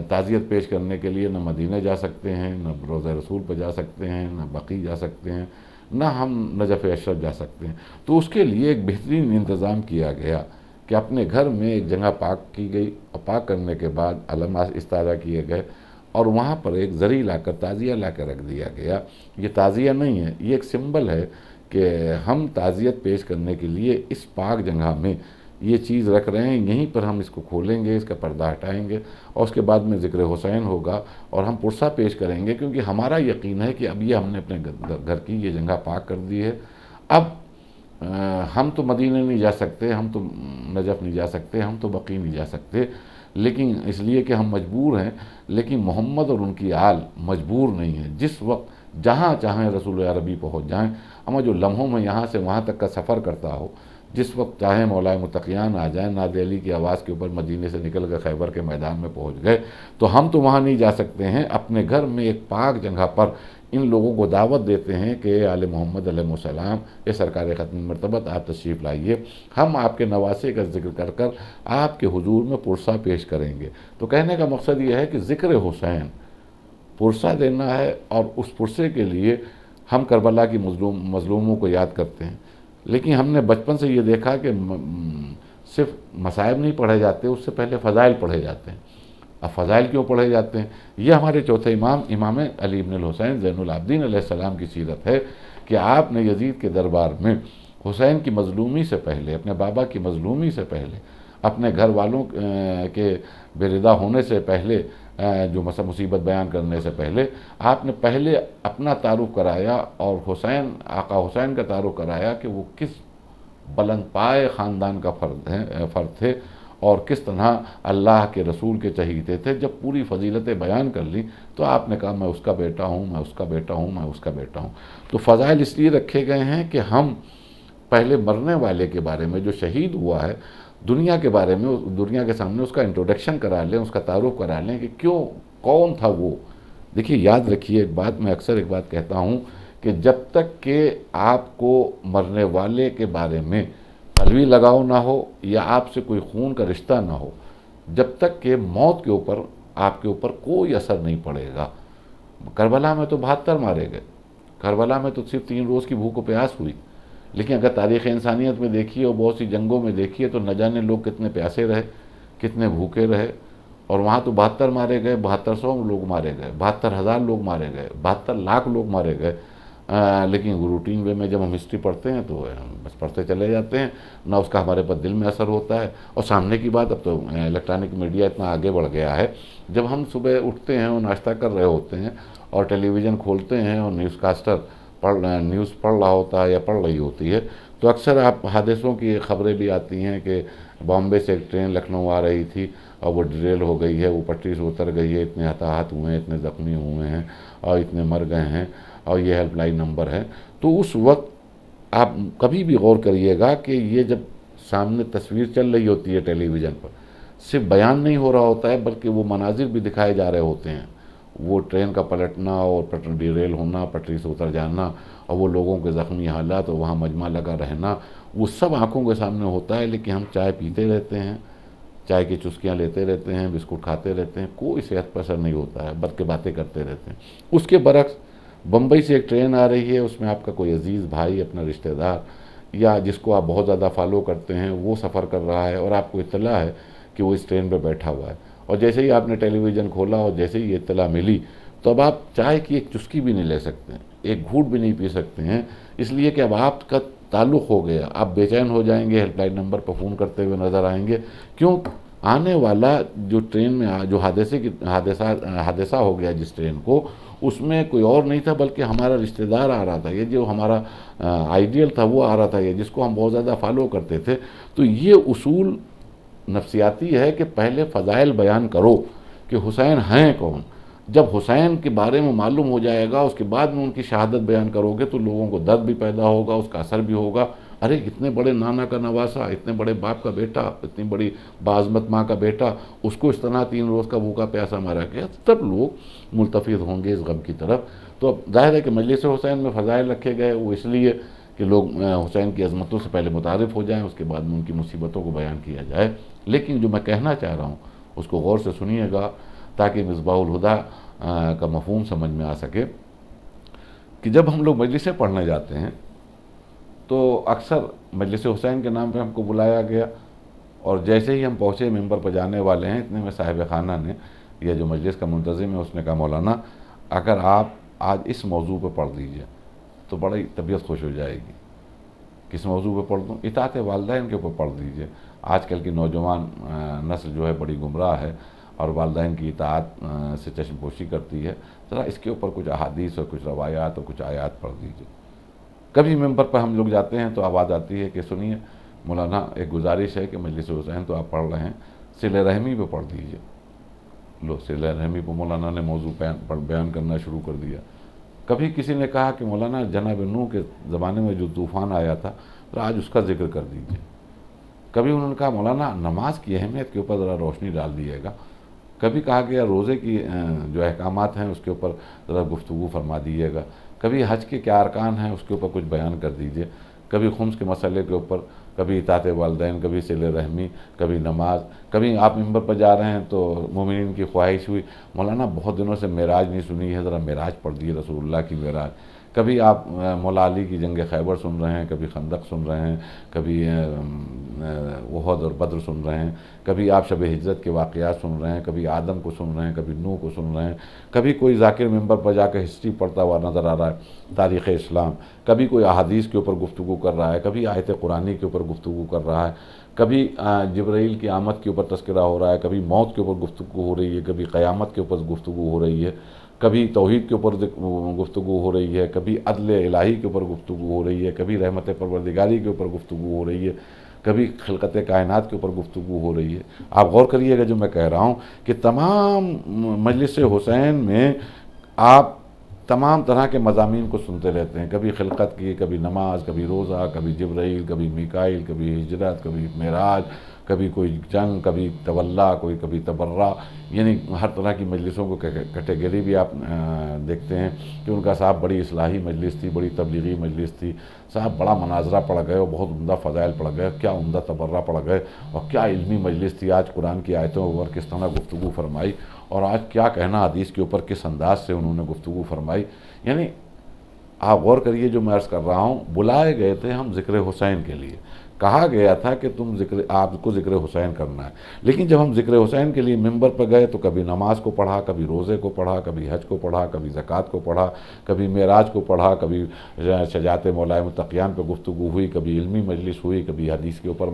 تعزیت پیش کرنے کے لیے نہ مدینہ جا سکتے ہیں، نہ روضہ رسول پہ جا سکتے ہیں، نہ بقیع جا سکتے ہیں، نہ ہم نجف اشرف جا سکتے ہیں۔ تو اس کے لیے ایک بہترین انتظام کیا گیا کہ اپنے گھر میں ایک جگہ پاک کی گئی اور پاک کرنے کے بعد علم استادہ کیے گئے اور وہاں پر ایک زری لا کر تعزیہ لا کر رکھ دیا گیا۔ یہ تعزیہ نہیں ہے، یہ ایک سمبل ہے کہ ہم تعزیت پیش کرنے کے لیے اس پاک جگہ میں یہ چیز رکھ رہے ہیں، یہیں پر ہم اس کو کھولیں گے، اس کا پردہ ہٹائیں گے اور اس کے بعد میں ذکر حسین ہوگا اور ہم پرسہ پیش کریں گے، کیونکہ ہمارا یقین ہے کہ اب یہ ہم نے اپنے گھر کی یہ جگہ پاک کر دی ہے۔ اب ہم تو مدینہ نہیں جا سکتے، ہم تو نجف نہیں جا سکتے، ہم تو بقیع نہیں جا سکتے، لیکن اس لیے کہ ہم مجبور ہیں، لیکن محمد اور ان کی آل مجبور نہیں ہیں۔ جس وقت جہاں چاہیں رسول عربی پہنچ جائیں، اما جو لمحوں میں یہاں سے وہاں تک کا سفر کرتا ہو، جس وقت چاہیں مولا متقیان آ جائیں، ناد علی کی آواز کے اوپر مدینے سے نکل کر خیبر کے میدان میں پہنچ گئے، تو ہم تو وہاں نہیں جا سکتے ہیں۔ اپنے گھر میں ایک پاک جگہ پر ان لوگوں کو دعوت دیتے ہیں کہ آل محمد علیہ السلام، یہ سرکار ختم مرتبت آپ تشریف لائیے، ہم آپ کے نواسے کا ذکر کر کر آپ کے حضور میں پرسہ پیش کریں گے۔ تو کہنے کا مقصد یہ ہے کہ ذکر حسین پرسہ دینا ہے، اور اس پرسے کے لیے ہم کربلا کی مظلوموں کو یاد کرتے ہیں، لیکن ہم نے بچپن سے یہ دیکھا کہ صرف مصائب نہیں پڑھے جاتے، اس سے پہلے فضائل پڑھے جاتے ہیں۔ اب فضائل کیوں پڑھے جاتے ہیں؟ یہ ہمارے چوتھے امام علی بن الحسین زین العابدین علیہ السلام کی سیرت ہے کہ آپ نے یزید کے دربار میں حسین کی مظلومی سے پہلے، اپنے بابا کی مظلومی سے پہلے، اپنے گھر والوں کے بے رضا ہونے سے پہلے، جو مصیبت بیان کرنے سے پہلے، آپ نے پہلے اپنا تعارف کرایا اور آقا حسین کا تعارف کرایا کہ وہ کس بلند پائے خاندان کا فرد تھے اور کس طرح اللہ کے رسول کے چہیتے تھے۔ جب پوری فضیلتیں بیان کر لی تو آپ نے کہا میں اس کا بیٹا ہوں، میں اس کا بیٹا ہوں، میں اس کا بیٹا ہوں۔ تو فضائل اس لیے رکھے گئے ہیں کہ ہم پہلے مرنے والے کے بارے میں، جو شہید ہوا ہے، دنیا کے بارے میں، دنیا کے سامنے اس کا انٹروڈکشن کرا لیں، اس کا تعارف کرا لیں کہ کون تھا وہ۔ دیکھیے یاد رکھیے ایک بات، میں اکثر ایک بات کہتا ہوں کہ جب تک کہ آپ کو مرنے والے کے بارے میں قلبی لگاؤ نہ ہو یا آپ سے کوئی خون کا رشتہ نہ ہو، جب تک کہ موت کے اوپر آپ کے اوپر کوئی اثر نہیں پڑے گا۔ کربلا میں تو 72 مارے گئے، کربلا میں تو صرف 3 روز کی بھوک و پیاس ہوئی، لیکن اگر تاریخ انسانیت میں دیکھیے اور بہت سی جنگوں میں دیکھیے تو نہ جانے لوگ کتنے پیاسے رہے، کتنے بھوکے رہے، اور وہاں تو 72 مارے گئے، 7200 لوگ مارے گئے، 72,000 لوگ مارے گئے، 72 لاکھ لوگ مارے گئے۔ لیکن روٹین وے میں جب ہم ہسٹری پڑھتے ہیں تو بس پڑھتے چلے جاتے ہیں، نہ اس کا ہمارے پر دل میں اثر ہوتا ہے۔ اور سامنے کی بات، اب تو الیکٹرانک میڈیا اتنا آگے بڑھ گیا ہے، جب ہم صبح اٹھتے ہیں اور ناشتہ کر رہے ہوتے ہیں اور ٹیلی ویژن کھولتے ہیں اور نیوز کاسٹر نیوز پڑھ رہا ہوتا ہے یا پڑھ رہی ہوتی ہے، تو اکثر آپ حادثوں کی خبریں بھی آتی ہیں کہ بامبے سے ایک ٹرین لکھنؤ آ رہی تھی اور وہ ڈریل ہو گئی ہے، وہ پٹری سے اتر گئی ہے، اتنے ہتاہت ہوئے ہیں، اتنے زخمی ہوئے ہیں اور اتنے مر گئے ہیں، اور یہ ہیلپ لائن نمبر ہے۔ تو اس وقت آپ کبھی بھی غور کریے گا کہ یہ جب سامنے تصویر چل رہی ہوتی ہے ٹیلی ویژن پر، صرف بیان نہیں ہو رہا ہوتا ہے بلکہ وہ مناظر بھی دکھائے جا رہے ہوتے ہیں، وہ ٹرین کا پلٹنا اور ڈیریل ہونا، پٹری سے اتر جانا، اور وہ لوگوں کے زخمی حالات اور وہاں مجمع لگا رہنا، وہ سب آنکھوں کے سامنے ہوتا ہے، لیکن ہم چائے پیتے رہتے ہیں، چائے کی چسکیاں لیتے رہتے ہیں، بسکٹ کھاتے رہتے ہیں، کوئی صحت پر اثر نہیں ہوتا ہے، بلکہ باتیں کرتے رہتے ہیں۔ اس کے برعکس بمبئی سے ایک ٹرین آ رہی ہے، اس میں آپ کا کوئی عزیز بھائی، اپنا رشتہ دار، یا جس کو آپ بہت زیادہ فالو کرتے ہیں، وہ سفر کر رہا ہے اور آپ کو اطلاع ہے کہ وہ اس ٹرین پہ بیٹھا ہوا ہے، اور جیسے ہی آپ نے ٹیلی ویژن کھولا اور جیسے ہی یہ اطلاع ملی تو اب آپ چائے کی ایک چسکی بھی نہیں لے سکتے ہیں، ایک گھونٹ بھی نہیں پی سکتے ہیں، اس لیے کہ اب آپ کا تعلق ہو گیا، آپ بے چین ہو جائیں گے، ہیلپ لائن نمبر پر فون کرتے ہوئے نظر آئیں گے۔ کیوں؟ آنے والا جو ٹرین میں جو حادثہ ہو گیا جس ٹرین کو، اس میں کوئی اور نہیں تھا بلکہ ہمارا رشتہ دار آ رہا تھا، یہ جو ہمارا آئیڈیل تھا وہ آ رہا تھا، یہ جس کو ہم بہت زیادہ فالو کرتے تھے۔ تو یہ اصول نفسیاتی ہے کہ پہلے فضائل بیان کرو کہ حسین ہیں کون۔ جب حسین کے بارے میں معلوم ہو جائے گا، اس کے بعد میں ان کی شہادت بیان کرو گے تو لوگوں کو درد بھی پیدا ہوگا، اس کا اثر بھی ہوگا۔ ارے اتنے بڑے نانا کا نواسا، اتنے بڑے باپ کا بیٹا، اتنی بڑی باعظمت ماں کا بیٹا، اس کو اس طرح 3 روز کا بھوکا پیاسا مارا گیا، تب لوگ ملتفت ہوں گے اس غم کی طرف۔ تو اب ظاہر ہے کہ مجلس حسین میں فضائل رکھے گئے، وہ اس لیے کہ لوگ حسین کی عظمتوں سے پہلے متعارف ہو جائیں، اس کے بعد میں ان کی مصیبتوں کو بیان کیا جائے۔ لیکن جو میں کہنا چاہ رہا ہوں اس کو غور سے سنیے گا تاکہ مصباح الہدیٰ کا مفہوم سمجھ میں آ سکے، کہ جب ہم لوگ مجلسیں پڑھنے جاتے ہیں تو اکثر مجلس حسین کے نام پہ ہم کو بلایا گیا، اور جیسے ہی ہم پہنچے ممبر پر جانے والے ہیں، اتنے میں صاحب خانہ نے، یہ جو مجلس کا منتظم ہے، اس نے کہا مولانا اگر آپ آج اس موضوع پہ پڑھ دیجئے تو بڑی طبیعت خوش ہو جائے گی۔ کس موضوع پہ پڑھ دوں؟ اطاعت والدین کے اوپر پڑھ دیجئے۔ آج کل کی نوجوان نسل جو ہے بڑی گمراہ ہے اور والدین کی اطاعت سے چشم پوشی کرتی ہے، ذرا اس کے اوپر کچھ احادیث اور کچھ روایات اور کچھ آیات پڑھ دیجئے۔ کبھی ممبر پر ہم لوگ جاتے ہیں تو آواز آتی ہے کہ سنیے مولانا ایک گزارش ہے کہ مجلس حسین تو آپ پڑھ رہے ہیں، صلہ رحمی پہ پڑھ دیجئے۔ لو صلہ رحمی پہ مولانا نے موضوع بیان کرنا شروع کر دیا۔ کبھی کسی نے کہا کہ مولانا جناب نوح کے زمانے میں جو طوفان آیا تھا ذرا آج اس کا ذکر کر دیجئے۔ کبھی انہوں نے کہا مولانا نماز کی اہمیت کے اوپر ذرا روشنی ڈال دیے گا۔ کبھی کہا گیا روزے کی جو احکامات ہیں اس کے اوپر ذرا گفتگو فرما دیجیے گا، کبھی حج کے کیا ارکان ہیں اس کے اوپر کچھ بیان کر دیجیے، کبھی خمس کے مسئلے کے اوپر، کبھی اطاعت والدین، کبھی صلہ رحمی، کبھی نماز، کبھی آپ ممبر پر جا رہے ہیں تو مومنین کی خواہش ہوئی مولانا بہت دنوں سے معراج نہیں سنی ہے، ذرا معراج پڑھ دیے، رسول اللہ کی معراج۔ کبھی آپ مولا علی کی جنگ خیبر سن رہے ہیں، کبھی خندق سن رہے ہیں، کبھی احد اور بدر سن رہے ہیں، کبھی آپ شب ہجرت کے واقعات سن رہے ہیں، کبھی آدم کو سن رہے ہیں، کبھی نوح کو سن رہے ہیں، کبھی کوئی ذاکر ممبر پر جا کے ہسٹری پڑھتا ہوا نظر آ رہا ہے تاریخ اسلام، کبھی کوئی احادیث کے اوپر گفتگو کر رہا ہے، کبھی آیت قرآنی کے اوپر گفتگو کر رہا ہے، کبھی جبرائیل کی آمد کے اوپر تذکرہ ہو رہا ہے، کبھی موت کے اوپر گفتگو ہو رہی ہے، کبھی قیامت کے اوپر گفتگو ہو رہی ہے، کبھی توحید کے اوپر گفتگو ہو رہی ہے، کبھی عدل الہی کے اوپر گفتگو ہو رہی ہے، کبھی رحمت پروردگاری کے اوپر گفتگو ہو رہی ہے، کبھی خلقت کائنات کے اوپر گفتگو ہو رہی ہے۔ آپ غور کریے گا جو میں کہہ رہا ہوں کہ تمام مجلس حسین میں آپ تمام طرح کے مضامین کو سنتے رہتے ہیں، کبھی خلقت کی، کبھی نماز، کبھی روزہ، کبھی جبرائیل، کبھی میکائیل، کبھی ہجرت، کبھی معراج، کبھی کوئی جنگ، کبھی تولا، کبھی تبرہ، یعنی ہر طرح کی مجلسوں کو کیٹیگری بھی آپ دیکھتے ہیں کہ ان کا صاحب بڑی اصلاحی مجلس تھی، بڑی تبلیغی مجلس تھی، صاحب بڑا مناظرہ پڑھ گئے اور بہت عمدہ فضائل پڑھ گئے، کیا عمدہ تبرہ پڑھ گئے، اور کیا علمی مجلس تھی، آج قرآن کی آیتوں کے اوپر کس طرح گفتگو فرمائی، اور آج کیا کہنا حدیث کے اوپر کس انداز سے انہوں نے گفتگو فرمائی۔ یعنی آپ غور کریے جو میں عرض کر رہا ہوں، بلائے گئے تھے ہم ذکر حسین کے لیے، کہا گیا تھا کہ آپ کو ذکر حسین کرنا ہے، لیکن جب ہم ذکر حسین کے لیے ممبر پر گئے تو کبھی نماز کو پڑھا، کبھی روزے کو پڑھا، کبھی حج کو پڑھا، کبھی زکوٰۃ کو پڑھا، کبھی معراج کو پڑھا، کبھی شجاعت مولائے متقیان پہ گفتگو ہوئی، کبھی علمی مجلس ہوئی، کبھی حدیث کے اوپر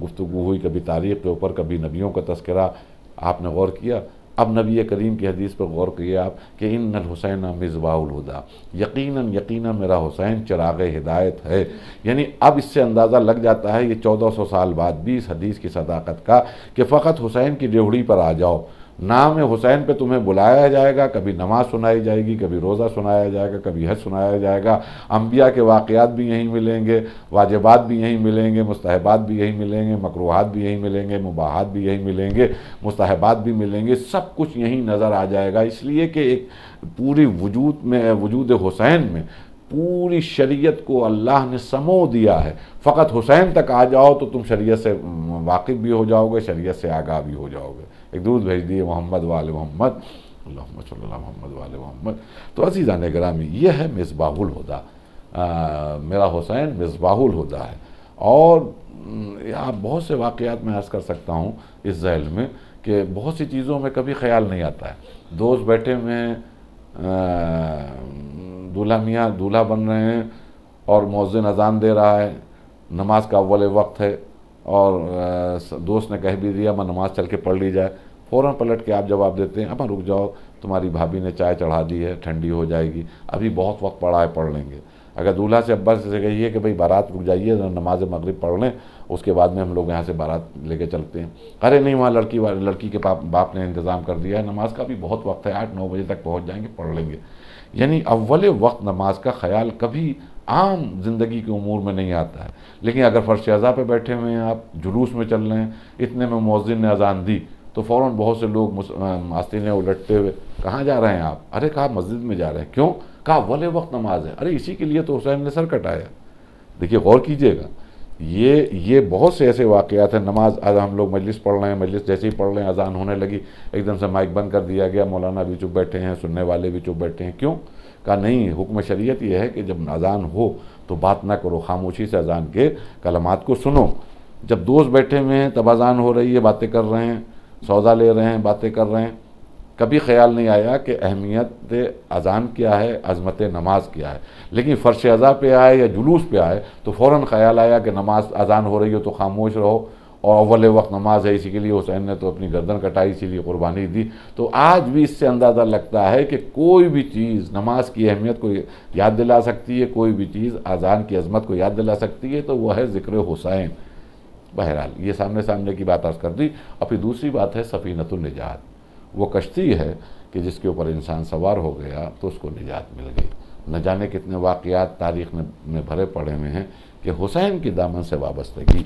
گفتگو ہوئی، کبھی تاریخ کے اوپر، کبھی نبیوں کا تذکرہ۔ آپ نے غور کیا؟ اب نبی کریم کی حدیث پر غور کیے آپ کہ ان الحسین مصباح الہدی، یقیناً میرا حسین چراغ ہدایت ہے۔ یعنی اب اس سے اندازہ لگ جاتا ہے یہ 1400 سال بعد بھی اس حدیث کی صداقت کا کہ فقط حسین کی ڈیوڑی پر آ جاؤ، نام حسین پہ تمہیں بلایا جائے گا، کبھی نماز سنائی جائے گی، کبھی روزہ سنایا جائے گا، کبھی حج سنایا جائے گا، انبیاء کے واقعات بھی یہیں ملیں گے، واجبات بھی یہیں ملیں گے، مستحبات بھی یہیں ملیں گے، مکروہات بھی یہیں ملیں گے، مباحات بھی یہیں ملیں گے، مستحبات بھی ملیں گے، سب کچھ یہیں نظر آ جائے گا۔ اس لیے کہ ایک پوری وجود حسین میں پوری شریعت کو اللہ نے سمو دیا ہے، فقط حسین تک آ جاؤ تو تم شریعت سے واقف بھی ہو جاؤ گے، شریعت سے آگاہ بھی ہو جاؤ گے۔ ایک درود بھیج دیے محمد و آل محمد، اللہم صلی اللہ محمد و آل محمد۔ تو عزیزان گرامی، یہ ہے مصباح الہدی، میرا حسین مصباح الہدی ہے۔ اور آپ بہت سے واقعات میں عرض کر سکتا ہوں اس ذیل میں کہ بہت سی چیزوں میں کبھی خیال نہیں آتا ہے، دوست بیٹھے ہوئے ہیں، دولہا میاں دولہا بن رہے ہیں اور مؤذن اذان دے رہا ہے، نماز کا اول وقت ہے، اور دوست نے کہہ بھی دیا میں نماز چل کے پڑھ لی جائے، فوراً پلٹ کے آپ جواب دیتے ہیں اب رک جاؤ، تمہاری بھابھی نے چائے چڑھا دی ہے، ٹھنڈی ہو جائے گی، ابھی بہت وقت پڑا ہے، پڑھ لیں گے۔ اگر دولہا سے ابا سے کہیے کہ بھئی بارات رک جائیے، نماز مغرب پڑھ لیں، اس کے بعد میں ہم لوگ یہاں سے بارات لے کے چلتے ہیں، ارے نہیں وہاں لڑکی کے باپ نے انتظام کر دیا ہے، نماز کا بھی بہت وقت ہے، 8-9 بجے تک پہنچ جائیں گے، پڑھ لیں گے۔ یعنی اول وقت نماز کا خیال کبھی عام زندگی کے امور میں نہیں آتا ہے، لیکن اگر فرش اعضاء پہ بیٹھے ہوئے ہیں، آپ جلوس میں چل رہے ہیں، اتنے میں مؤذن نے اذان دی تو فوراً بہت سے لوگ آستینیں الٹتے ہوئے کہاں جا رہے ہیں آپ؟ ارے کہا مسجد میں جا رہے ہیں۔ کیوں؟ کہا اول وقت نماز ہے۔ ارے اسی کے لیے تو حسین نے سر کٹایا۔ دیکھیے غور کیجئے گا، یہ بہت سے ایسے واقعات ہیں۔ نماز ہم لوگ مجلس پڑھ رہے ہیں، مجلس جیسے ہی پڑھ رہے ہیں اذان ہونے لگی، ایک دم سے مائک بند کر دیا گیا، مولانا بھی چپ بیٹھے ہیں، سننے والے بھی چپ بیٹھے ہیں۔ کیوں؟ کہا نہیں، حکم شریعت یہ ہے کہ جب اذان ہو تو بات نہ کرو، خاموشی سے اذان کے کلمات کو سنو۔ جب دوست بیٹھے ہوئے ہیں تب اذان ہو رہی ہے، باتیں کر رہے ہیں، سودا لے رہے ہیں، باتیں کر رہے ہیں، کبھی خیال نہیں آیا کہ اہمیت اذان کیا ہے، عظمت نماز کیا ہے۔ لیکن فرش اذاں پہ آئے یا جلوس پہ آئے تو فوراً خیال آیا کہ نماز اذان ہو رہی ہو تو خاموش رہو، اور اول وقت نماز ہے، اسی کے لیے حسین نے تو اپنی گردن کٹائی، اسی لیے قربانی دی۔ تو آج بھی اس سے اندازہ لگتا ہے کہ کوئی بھی چیز نماز کی اہمیت کو یاد دلا سکتی ہے، کوئی بھی چیز اذان کی عظمت کو یاد دلا سکتی ہے، تو وہ ہے ذکر حسین۔ بہرحال یہ سامنے کی بات عرض کر دی۔ اور پھر دوسری بات ہے سفینۃ النجات، وہ کشتی ہے کہ جس کے اوپر انسان سوار ہو گیا تو اس کو نجات مل گئی۔ نہ جانے کتنے واقعات تاریخ میں بھرے پڑے ہوئے ہیں کہ حسین کی دامن سے وابستگی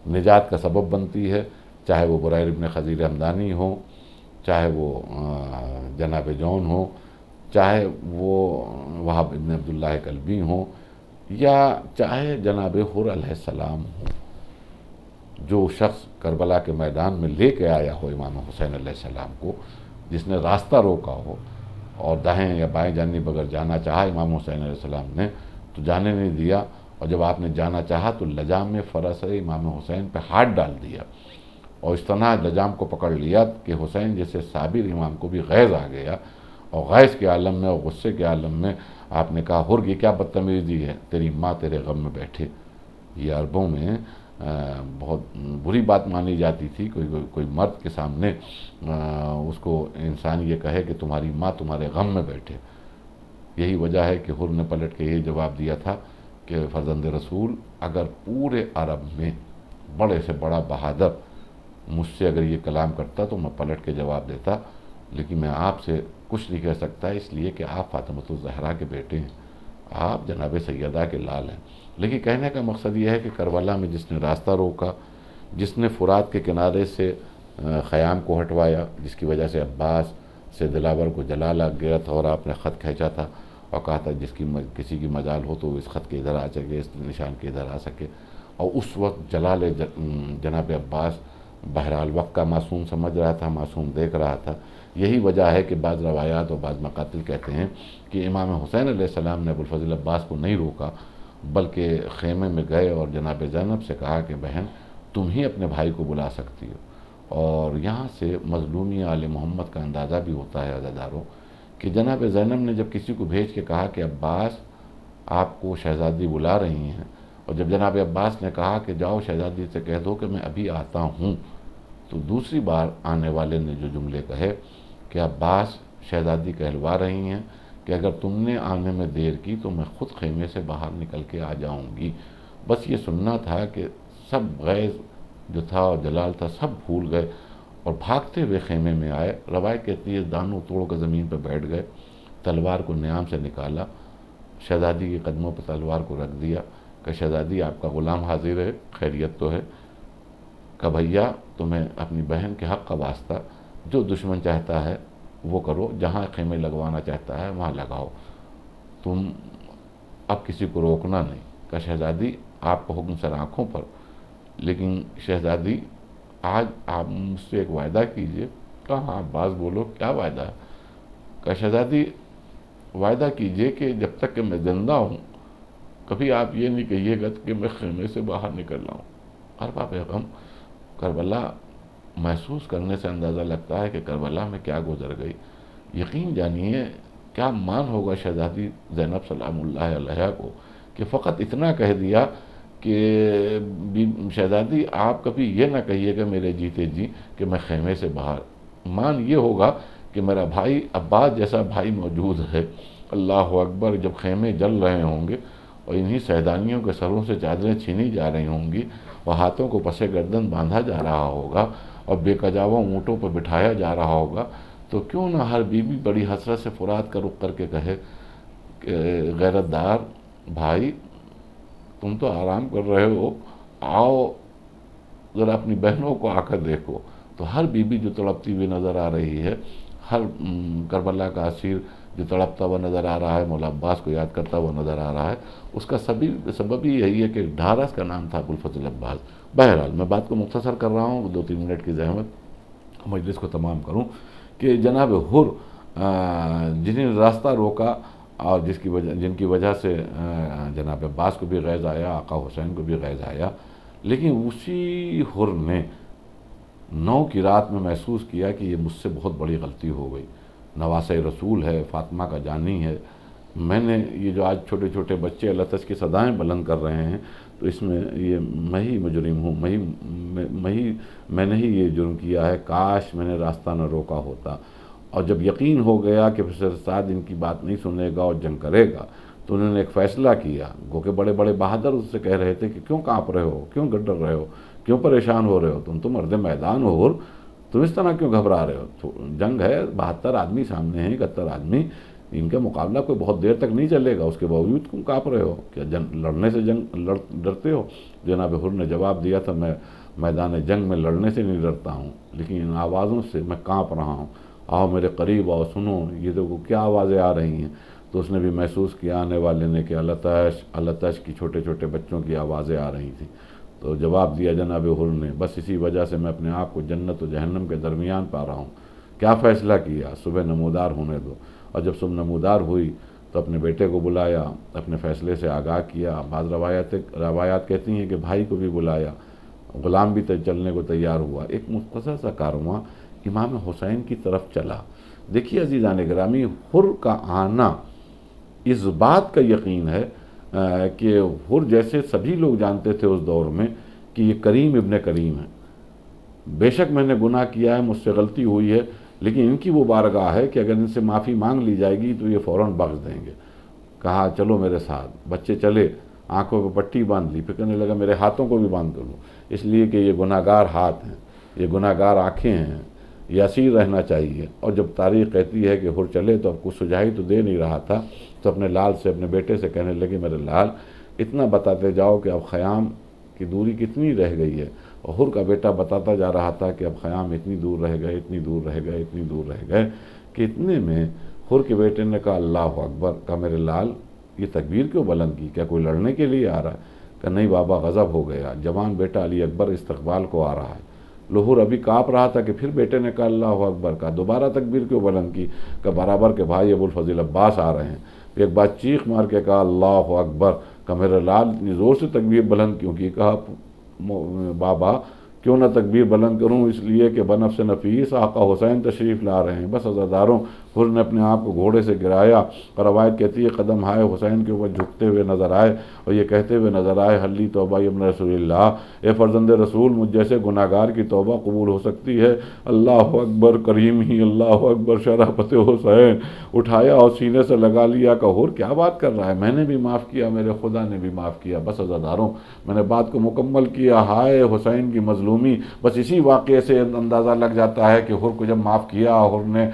نجات کا سبب بنتی ہے، چاہے وہ بریر ابن خزیر ہمدانی ہو، چاہے وہ جناب جون ہو، چاہے وہ وہب ابن عبداللہ کلبی ہوں، یا چاہے جناب حر علیہ السلام ہوں، جو شخص کربلا کے میدان میں لے کے آیا ہو امام حسین علیہ السلام کو، جس نے راستہ روکا ہو اور دائیں یا بائیں جانب اگر جانا چاہا امام حسین علیہ السلام نے تو جانے نہیں دیا، اور جب آپ نے جانا چاہا تو لجام فرس امام حسین پہ ہاتھ ڈال دیا، اور اس طرح لجام کو پکڑ لیا کہ حسین جیسے صابر امام کو بھی غیظ آ گیا، اور غیظ کے عالم میں اور غصے کے عالم میں آپ نے کہا حر یہ کیا بدتمیزی ہے، تیری ماں تیرے غم میں بیٹھے۔ یہ عربوں میں بہت بری بات مانی جاتی تھی، کوئی مرد کے سامنے اس کو انسان یہ کہے کہ تمہاری ماں تمہارے غم میں بیٹھے۔ یہی وجہ ہے کہ حر نے پلٹ کے یہ جواب دیا تھا کہ فرزند رسول، اگر پورے عرب میں بڑے سے بڑا بہادر مجھ سے اگر یہ کلام کرتا تو میں پلٹ کے جواب دیتا، لیکن میں آپ سے کچھ نہیں کہہ سکتا، اس لیے کہ آپ فاطمۃ الزہرا کے بیٹے ہیں، آپ جناب سیدہ کے لال ہیں۔ لیکن کہنے کا مقصد یہ ہے کہ کربلا میں جس نے راستہ روکا، جس نے فرات کے کنارے سے خیام کو ہٹوایا، جس کی وجہ سے عباس سے دلاور کو جلا لگ گیا تھا اور آپ نے خط کھینچا تھا اور کہا تھا کسی کی مجال ہو تو وہ اس خط کے ادھر آ سکے، اس نشان کے ادھر آ سکے، اور اس وقت جلال جناب عباس بہرحال وقت کا معصوم سمجھ رہا تھا، معصوم دیکھ رہا تھا۔ یہی وجہ ہے کہ بعض روایات اور بعض مقاتل کہتے ہیں کہ امام حسین علیہ السلام نے ابوالفضل عباس کو نہیں روکا، بلکہ خیمے میں گئے اور جناب زینب سے کہا کہ بہن تم ہی اپنے بھائی کو بلا سکتی ہو۔ اور یہاں سے مظلومی آل محمد کا اندازہ بھی ہوتا ہے عزاداروں، کہ جناب زینب نے جب کسی کو بھیج کے کہا کہ عباس آپ کو شہزادی بلا رہی ہیں، اور جب جناب عباس نے کہا کہ جاؤ شہزادی سے کہہ دو کہ میں ابھی آتا ہوں، تو دوسری بار آنے والے نے جو جملے کہے کہ عباس شہزادی کہلوا رہی ہیں کہ اگر تم نے آنے میں دیر کی تو میں خود خیمے سے باہر نکل کے آ جاؤں گی۔ بس یہ سننا تھا کہ سب غیظ جو تھا اور جلال تھا سب بھول گئے اور بھاگتے ہوئے خیمے میں آئے۔ روایت کہتی ہے دانوں توڑ کر زمین پہ بیٹھ گئے، تلوار کو نیام سے نکالا، شہزادی کے قدموں پہ تلوار کو رکھ دیا کہ شہزادی آپ کا غلام حاضر ہے، خیریت تو ہے؟ کہ بھیا تمہیں اپنی بہن کے حق کا واسطہ جو دشمن چاہتا ہے وہ کرو، جہاں خیمے لگوانا چاہتا ہے وہاں لگاؤ، تم اب کسی کو روکنا نہیں۔ کہ شہزادی آپ کا حکم سر آنکھوں پر، لیکن شہزادی آج آپ مجھ سے ایک وعدہ کیجئے۔ کہاں عباس بولو کیا وعدہ ہے؟ کہ شہزادی وعدہ کیجئے کہ جب تک کہ میں زندہ ہوں کبھی آپ یہ نہیں کہیے گا کہ میں خیمے سے باہر نکل رہا ہوں۔ ارباب غم کربلا محسوس کرنے سے اندازہ لگتا ہے کہ کربلا میں کیا گزر گئی۔ یقین جانیے کیا مان ہوگا شہزادی زینب سلام اللہ علیہ کو کہ فقط اتنا کہہ دیا کہ شہزادی آپ کبھی یہ نہ کہیے کہ میرے جیتے جی کہ میں خیمے سے باہر، مان یہ ہوگا کہ میرا بھائی عباس جیسا بھائی موجود ہے۔ اللہ اکبر، جب خیمے جل رہے ہوں گے اور انہی سیدانیوں کے سروں سے چادریں چھینی جا رہی ہوں گی اور ہاتھوں کو پسِ گردن باندھا جا رہا ہوگا اور بے کجاوا اونٹوں پر بٹھایا جا رہا ہوگا، تو کیوں نہ ہر بیوی بڑی حسرت سے فرات کا رخ کر کے کہے کہ غیرت دار بھائی تم تو آرام کر رہے ہو، آؤ ذرا اپنی بہنوں کو آ کر دیکھو۔ تو ہر بیوی جو تڑپتی ہوئی نظر آ رہی ہے، ہر کربلا کا اسیر جو تڑپتا ہوا نظر آ رہا ہے، مولا عباس کو یاد کرتا ہوا نظر آ رہا ہے، اس کا سبب ہی یہی ہے کہ ڈھارس کا نام تھا ابوالفضل عباس۔ بہرحال میں بات کو مختصر کر رہا ہوں، 2-3 منٹ کی زحمت مجلس کو تمام کروں کہ جناب حر جنہیں راستہ روکا اور جن کی وجہ سے جناب عباس کو بھی غیظ آیا، آقا حسین کو بھی غیظ آیا، لیکن اسی حر نے 9 کی رات میں محسوس کیا کہ یہ مجھ سے بہت بڑی غلطی ہو گئی، نواسہ رسول ہے، فاطمہ کا جانی ہے، میں نے یہ جو آج چھوٹے چھوٹے بچے اللہ تعالیٰ کی صدائیں بلند کر رہے ہیں تو اس میں یہ میں ہی مجرم ہوں، میں نے ہی یہ جرم کیا ہے، کاش میں نے راستہ نہ روکا ہوتا۔ اور جب یقین ہو گیا کہ پروفیسر سعد ان کی بات نہیں سنے گا اور جنگ کرے گا تو انہوں نے ایک فیصلہ کیا، گو کہ بڑے بڑے بہادر اس سے کہہ رہے تھے کہ کیوں کانپ رہے ہو، کیوں گڈر رہے ہو، کیوں پریشان ہو رہے ہو، تم تو مرد میدان ہو، تم اس طرح کیوں گھبرا رہے ہو، جنگ ہے، 72 آدمی سامنے ہیں، 71 آدمی، ان کا مقابلہ کوئی بہت دیر تک نہیں چلے گا، اس کے باوجود کیوں کانپ رہے ہو، کیا لڑنے سے ڈرتے ہو؟ جناب حر نے جواب دیا تھا میدان جنگ میں لڑنے سے نہیں ڈرتا ہوں، لیکن ان آوازوں سے میں کانپ رہا ہوں، آؤ میرے قریب آؤ، سنو یہ دیکھو کیا آوازیں آ رہی ہیں۔ تو اس نے بھی محسوس کیا آنے والے نے کہ اللہ تش کی چھوٹے چھوٹے بچوں کی آوازیں آ رہی تھیں۔ تو جواب دیا جناب حر نے، بس اسی وجہ سے میں اپنے آپ کو جنت و جہنم کے درمیان پا رہا ہوں۔ کیا فیصلہ کیا؟ صبح نمودار ہونے دو۔ اور جب صبح نمودار ہوئی تو اپنے بیٹے کو بلایا، اپنے فیصلے سے آگاہ کیا۔ بعض روایات کہتی ہیں کہ بھائی کو بھی بلایا، غلام بھی چلنے کو تیار ہوا۔ ایک مختصر سا کارواں امام حسین کی طرف چلا۔ دیکھیے عزیزان گرامی، حر کا آنا اس بات کا یقین ہے کہ حر جیسے سبھی لوگ جانتے تھے اس دور میں کہ یہ کریم ابن کریم ہے، بے شک میں نے گناہ کیا ہے، مجھ سے غلطی ہوئی ہے، لیکن ان کی وہ بارگاہ ہے کہ اگر ان سے معافی مانگ لی جائے گی تو یہ فوراً بخش دیں گے۔ کہا چلو میرے ساتھ۔ بچے چلے، آنکھوں پہ پٹی باندھ لی، پھر کہنے لگا میرے ہاتھوں کو بھی باندھ دو، اس لیے کہ یہ گناہ گار ہاتھ ہیں، یہ گناہ گار آنکھیں ہیں، یہ اسیر رہنا چاہیے۔ اور جب تاریخ کہتی ہے کہ حر چلے تو اب کچھ سجائی تو دے نہیں رہا تھا، تو اپنے لال سے، اپنے بیٹے سے کہنے لگے میرے لال اتنا بتاتے جاؤ کہ اب خیام کی دوری کتنی رہ گئی ہے۔ اور حر کا بیٹا بتاتا جا رہا تھا کہ اب خیام اتنی دور رہ گئے، اتنی دور رہ گئے، اتنی دور رہ گئے کہ اتنے میں حر کے بیٹے نے کہا اللہ اکبر۔ کہا میرے لال یہ تکبیر کیوں بلند کی؟ کیا کوئی لڑنے کے لیے آ رہا ہے؟ کہ نہیں بابا غضب ہو گیا، جوان بیٹا علی اکبر استقبال کو آ رہا ہے۔ لہور ابھی کانپ رہا تھا کہ پھر بیٹے نے کہا اللہ اکبر۔ کہا دوبارہ تکبیر کیوں بلند کی؟ کہ برابر کے بھائی ابو الفضل عباس آ رہے ہیں۔ پھر ایک بات چیخ مار کے کہا اللہ اکبر۔ کہ میرے لال اتنی زور سے تکبیر بلند کیوں کی؟ کہا بابا کیوں نہ تکبیر بلند کروں، اس لیے کہ بنفس نفیس آقا حسین تشریف لا رہے ہیں۔ بس عزاداروں، حر نے اپنے آپ کو گھوڑے سے گرایا اور روایت کہتی ہے قدم ہائے حسین کے اوپر جھکتے ہوئے نظر آئے اور یہ کہتے ہوئے نظر آئے حلی توبہ ابن رسول اللہ، اے فرزند رسول مجھ جیسے گناہ گار کی توبہ قبول ہو سکتی ہے؟ اللہ اکبر کریم ہی، اللہ اکبر شرافت حسین۔ اٹھایا اور سینے سے لگا لیا کہ حر کیا بات کر رہا ہے، میں نے بھی معاف کیا، میرے خدا نے بھی معاف کیا۔ بس عزاداروں میں نے بات کو مکمل کیا، ہائے حسین کی مظلومی۔ بس اسی واقعے سے اندازہ لگ جاتا ہے کہ حر کو جب معاف کیا، حر نے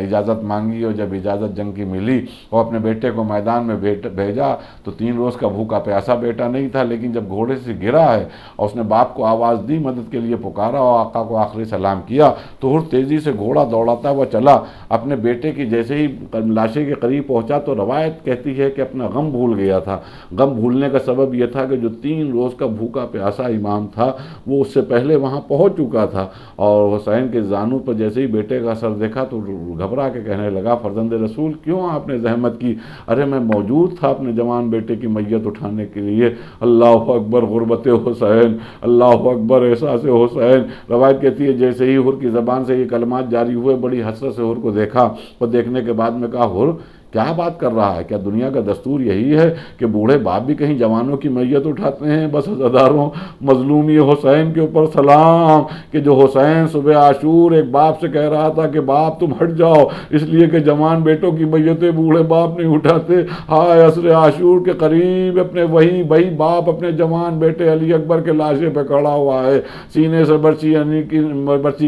اجازت مانگی اور جب اجازت جنگ کی ملی اور اپنے بیٹے کو میدان میں بھیجا تو 3 روز کا بھوکا پیاسا بیٹا نہیں تھا، لیکن جب گھوڑے سے گرا ہے اور اس نے باپ کو آواز دی، مدد کے لیے پکارا اور آقا کو آخری سلام کیا تو حر تیزی سے گھوڑا دوڑاتا ہوا چلا اپنے بیٹے کی جیسے ہی لاشے کے قریب پہنچا تو روایت کہتی ہے کہ اپنا غم بھول گیا تھا۔ غم بھولنے کا سبب یہ تھا کہ جو 3 روز کا بھوکا پیاسا امام تھا وہ اس سے پہلے وہاں پہنچ چکا تھا، اور حسین کے زانو پر جیسے ہی بیٹے کا سر دیکھا تو گھبرا کے کہنے لگا فرزند رسول کیوں آپ نے زحمت کی؟ ارے میں موجود تھا اپنے جوان بیٹے کی میت اٹھانے کے لیے۔ اللہ اکبر غربت حسین، اللہ اکبر احساس حسین۔ روایت کہتی ہے جیسے ہی حر کی زبان سے یہ کلمات جاری ہوئے بڑی حسرت سے حر کو دیکھا اور دیکھنے کے بعد میں کہا حر کیا بات کر رہا ہے؟ کیا دنیا کا دستور یہی ہے کہ بوڑھے باپ بھی کہیں جوانوں کی میت اٹھاتے ہیں؟ بس عزاداروں مظلومی حسین کے اوپر سلام کہ جو حسین صبح عاشور ایک باپ سے کہہ رہا تھا کہ باپ تم ہٹ جاؤ اس لیے کہ جوان بیٹوں کی میتیں بوڑھے باپ نہیں اٹھاتے۔ ہائے عصر عاشور کے قریب اپنے وہی باپ اپنے جوان بیٹے علی اکبر کے لاشے پہ کھڑا ہوا ہے، سینے سے برچی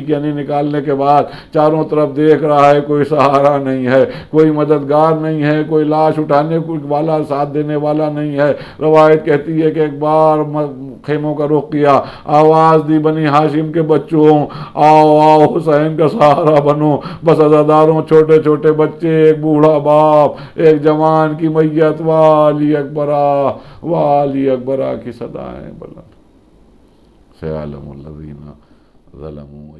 کی انی نکالنے کے بعد چاروں طرف دیکھ رہا ہے، کوئی سہارا نہیں ہے، کوئی مددگار نہیں ہے، کوئی لاش اٹھانے والا ساتھ دینے والا نہیں ہے۔ روایت کہتی ہے کہ ایک بار خیموں کا رخ کیا، آواز دی بنی ہاشم کے بچوں آؤ آؤ حسین کا سہارا بنو۔ بس عزاداروں چھوٹے چھوٹے بچے، ایک بوڑھا باپ، ایک جوان کی میت، والی اکبرا والی اکبرا کی صدایں بلند۔ سیعلم الذین ظلموا